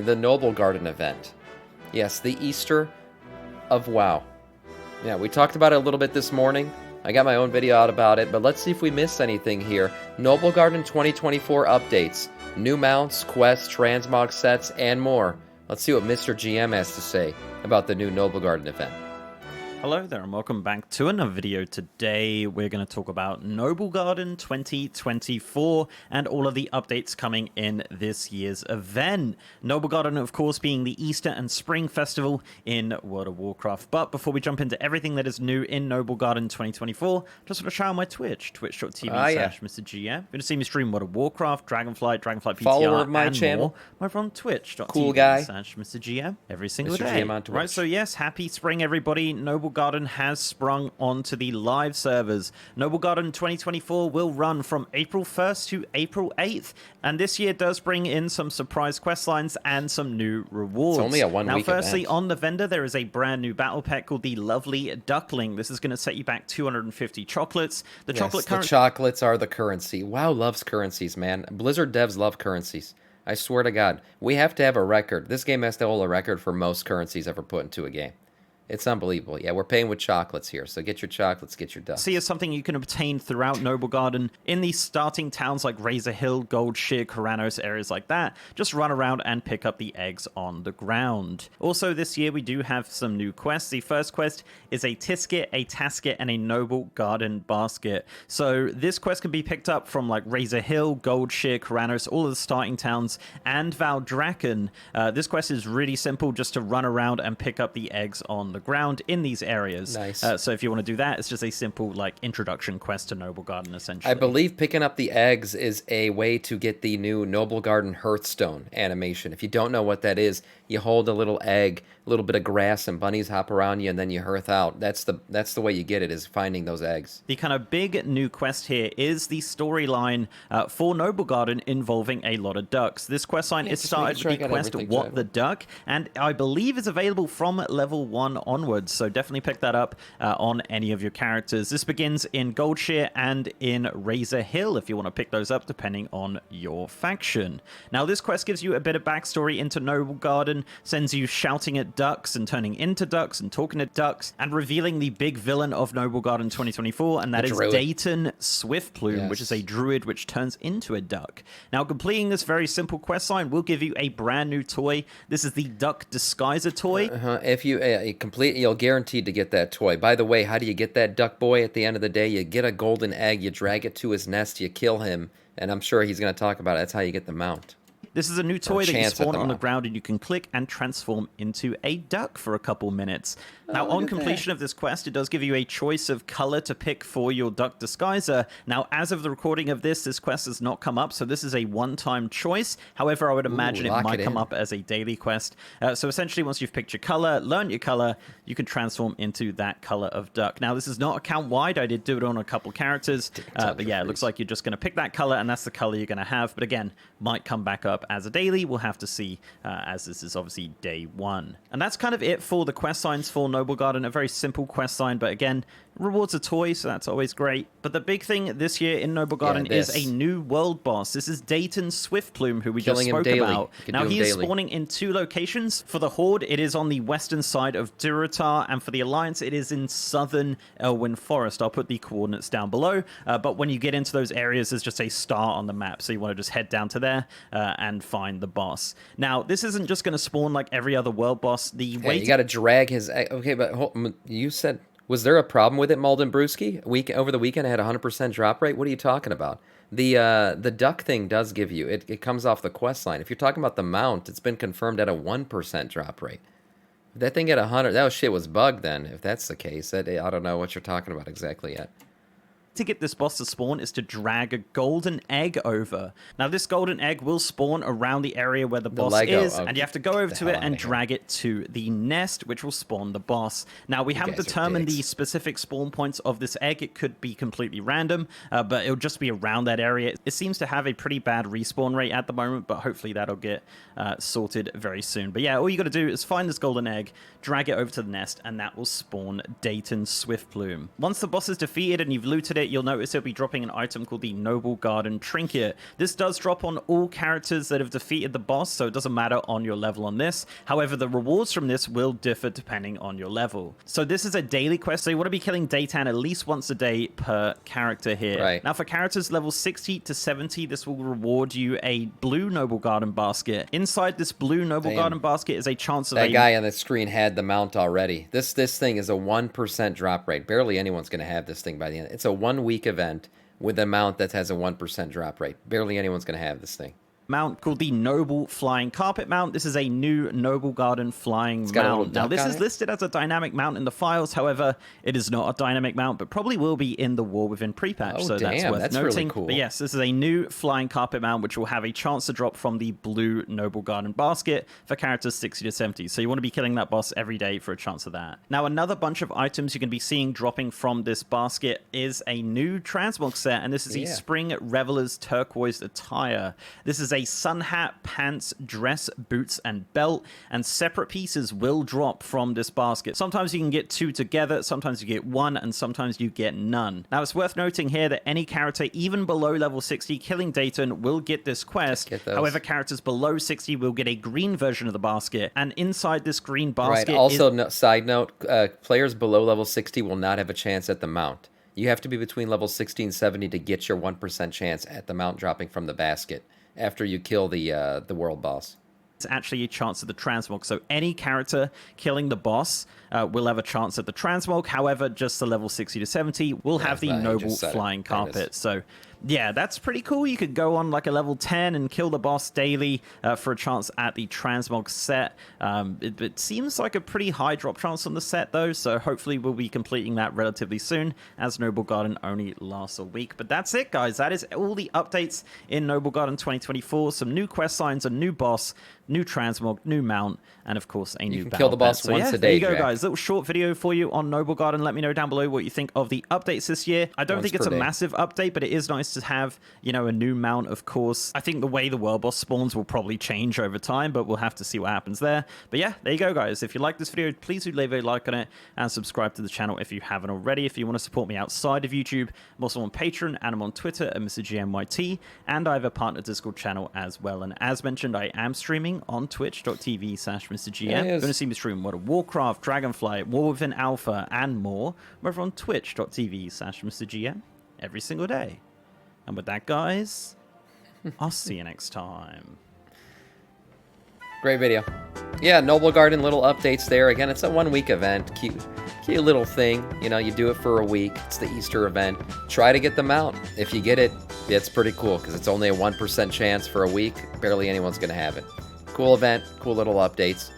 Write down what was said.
the Noblegarden event. Yes, the Easter of WoW. Yeah, we talked about it a little bit this morning. I got my own video out about it, but let's see if we missed anything here. Noblegarden 2024 updates, new mounts, quests, transmog sets, and more. Let's see what Mr. GM has to say about the new Noblegarden event. Hello there and welcome back to another video. Today we're going to talk about Noblegarden 2024 and all of the updates coming in this year's event. Noblegarden, of course, being the Easter and Spring Festival in World of Warcraft. But before we jump into everything that is new in Noblegarden 2024, just want to shout out my Twitch, twitch.tv/MrGM. You're going to see me stream World of Warcraft, Dragonflight PTR, follower of my and channel. More over on twitch.tv/MrGM every single Mr. day. GM on Twitch. Right, so yes, happy spring everybody. Noblegarden has sprung onto the live servers. Noblegarden 2024 will run from April 1st to April 8th, and this year does bring in some surprise quest lines and some new rewards. It's only a one-week Now, firstly, event. on the vendor, there is a brand new battle pet called the Lovely Duckling. This is going to set you back 250 chocolates. The chocolates are the currency. WoW loves currencies, man. Blizzard devs love currencies. I swear to God. We have to have a record. This game has to hold a record for most currencies ever put into a game. It's unbelievable. Yeah, we're paying with chocolates here, so get your chocolates, get your ducks. See, is something you can obtain throughout Noblegarden in these starting towns like Razor Hill, Goldshear, Keranos, areas like that. Just run around and pick up the eggs on the ground. Also, this year we do have some new quests. The first quest is a Tisket, a Tasket, and a Noblegarden basket. So this quest can be picked up from like Razor Hill, Goldshear, Keranos, all of the starting towns, and Valdrakken. This quest is really simple, just to run around and pick up the eggs on the ground in these areas. Nice. So if you want to do that, it's just a simple like introduction quest to Noblegarden, essentially. I believe picking up the eggs is a way to get the new Noblegarden Hearthstone animation. If you don't know what that is, you hold a little egg, a little bit of grass, and bunnies hop around you, and then you hearth out. That's the way you get it, is finding those eggs. The kind of big new quest here is the storyline for Noblegarden involving a lot of ducks. This quest line is started with the quest What the Duck, and I believe is available from level 1 onwards, so definitely pick that up on any of your characters. This begins in Goldshear and in Razor Hill, if you want to pick those up, depending on your faction. Now, this quest gives you a bit of backstory into Noblegarden, sends you shouting at ducks and turning into ducks and talking to ducks, and revealing the big villain of Noblegarden 2024, and that is Dayton Swiftplume, which is a druid which turns into a duck. Now, completing this very simple quest line will give you a brand new toy. This is the Duck Disguiser toy. If you complete, you'll guaranteed to get that toy. By the way, how do you get that duck boy at the end of the day? You get a golden egg, you drag it to his nest, you kill him, and I'm sure he's going to talk about it. That's how you get the mount. This is a new toy that you spawn on the ground, and you can click and transform into a duck for a couple minutes. Now, on completion of this quest, it does give you a choice of color to pick for your Duck Disguiser. Now, as of the recording of this quest has not come up, so this is a one-time choice. However, I would imagine it might come up as a daily quest. So essentially, once you've picked your color, learned your color, you can transform into that color of duck. Now, this is not account-wide. I did do it on a couple characters. But yeah, it looks like you're just going to pick that color, and that's the color you're going to have. But again, might come back up as a daily. We'll have to see, as this is obviously day 1. And that's kind of it for the quest lines for Noblegarden. A very simple quest line, but again, rewards a toy, so that's always great. But the big thing this year in Noblegarden is a new world boss. This is Dayton Swiftplume, who we just spoke about. Now, he is spawning in 2 locations. For the Horde, it is on the western side of Durotar, and for the Alliance, it is in southern Elwyn Forest. I'll put the coordinates down below, but when you get into those areas, there's just a star on the map, so you want to just head down to there and find the boss. Now, this isn't just going to spawn like every other world boss. The way you got to drag his... Okay, but you said... Was there a problem with it, Malden Brewski? Over the weekend, I had 100% drop rate. What are you talking about? The duck thing does give you... It comes off the quest line. If you're talking about the mount, it's been confirmed at a 1% drop rate. If that thing at 100... That shit was bugged then, if that's the case. I don't know what you're talking about exactly yet. To get this boss to spawn is to drag a golden egg over. Now, this golden egg will spawn around the area where the boss is, and you have to go over to it and drag it to the nest, which will spawn the boss. Now, we haven't determined the specific spawn points of this egg. It could be completely random, but it'll just be around that area. It seems to have a pretty bad respawn rate at the moment, but hopefully that'll get sorted very soon. But yeah, all you got to do is find this golden egg, drag it over to the nest, and that will spawn Dayton Swiftplume. Once the boss is defeated and you've looted it, basket, you'll notice it'll be dropping an item called the Noblegarden Trinket. This does drop on all characters that have defeated the boss, so it doesn't matter on your level on this. However, the rewards from this will differ depending on your level. So this is a daily quest, so you want to be killing Daytan at least once a day per character here. Right. Now for characters level 60 to 70, this will reward you a blue Noblegarden basket. Inside this blue Noblegarden basket is a chance of that guy on the screen had the mount already. This thing is a 1% drop rate. Barely anyone's going to have this thing by the end. It's a 1-week event with a mount that has a 1% drop rate. Barely anyone's going to have this thing. Mount called the Noble Flying Carpet Mount. This is a new Noblegarden flying mount. Now, this is listed as a dynamic mount in the files. However, it is not a dynamic mount, but probably will be in the War Within pre-patch. Oh, so damn, that's worth noting. really cool. But yes, this is a new flying carpet mount, which will have a chance to drop from the blue Noblegarden basket for characters 60 to 70. So you want to be killing that boss every day for a chance of that. Now, another bunch of items you can be seeing dropping from this basket is a new transmog set, and this is the Spring Revelers Turquoise Attire. This is a sun hat, pants, dress, boots, and belt, and separate pieces will drop from this basket. Sometimes you can get 2 together, sometimes you get 1, and sometimes you get none. Now, it's worth noting here that any character even below level 60 killing Dayton will get this quest. However, characters below 60 will get a green version of the basket, and inside this green basket Also, side note, players below level 60 will not have a chance at the mount. You have to be between level 60 and 70 to get your 1% chance at the mount dropping from the basket after you kill the world boss. It's actually a chance at the transmog. So any character killing the boss will have a chance at the transmog. However, just the level 60 to 70 will have the Noble Flying Carpet. So yeah, that's pretty cool. You could go on like a level 10 and kill the boss daily for a chance at the transmog set. It seems like a pretty high drop chance on the set though, so hopefully we'll be completing that relatively soon, as Noblegarden only lasts a week. But that's it, guys. That is all the updates in Noblegarden 2024. Some new quest lines, a new boss, new transmog, new mount, and of course a new battle kill the boss so once a day. There you go, Jack. guys. Little short video for you on Noblegarden. Let me know down below what you think of the updates this year. I don't think it's a massive update, but it is nice to have, you know, a new mount, of course. I think the way the world boss spawns will probably change over time, but we'll have to see what happens there. But yeah, there you go, guys. If you like this video, please do leave a like on it and subscribe to the channel if you haven't already. If you want to support me outside of YouTube, I'm also on Patreon and I'm on Twitter at MrGMYT, and I have a partner Discord channel as well. And as mentioned, I am streaming on twitch.tv/MrGM. You're going to see me stream World of Warcraft, Dragonflight, War Within Alpha, and more. I'm over on twitch.tv/MrGM every single day. And with that, guys, I'll see you next time. Great video. Yeah, Noblegarden, little updates there. Again, it's a 1-week event. Cute little thing. You know, you do it for a week. It's the Easter event. Try to get them out. If you get it, it's pretty cool because it's only a 1% chance for a week. Barely anyone's going to have it. Cool event. Cool little updates.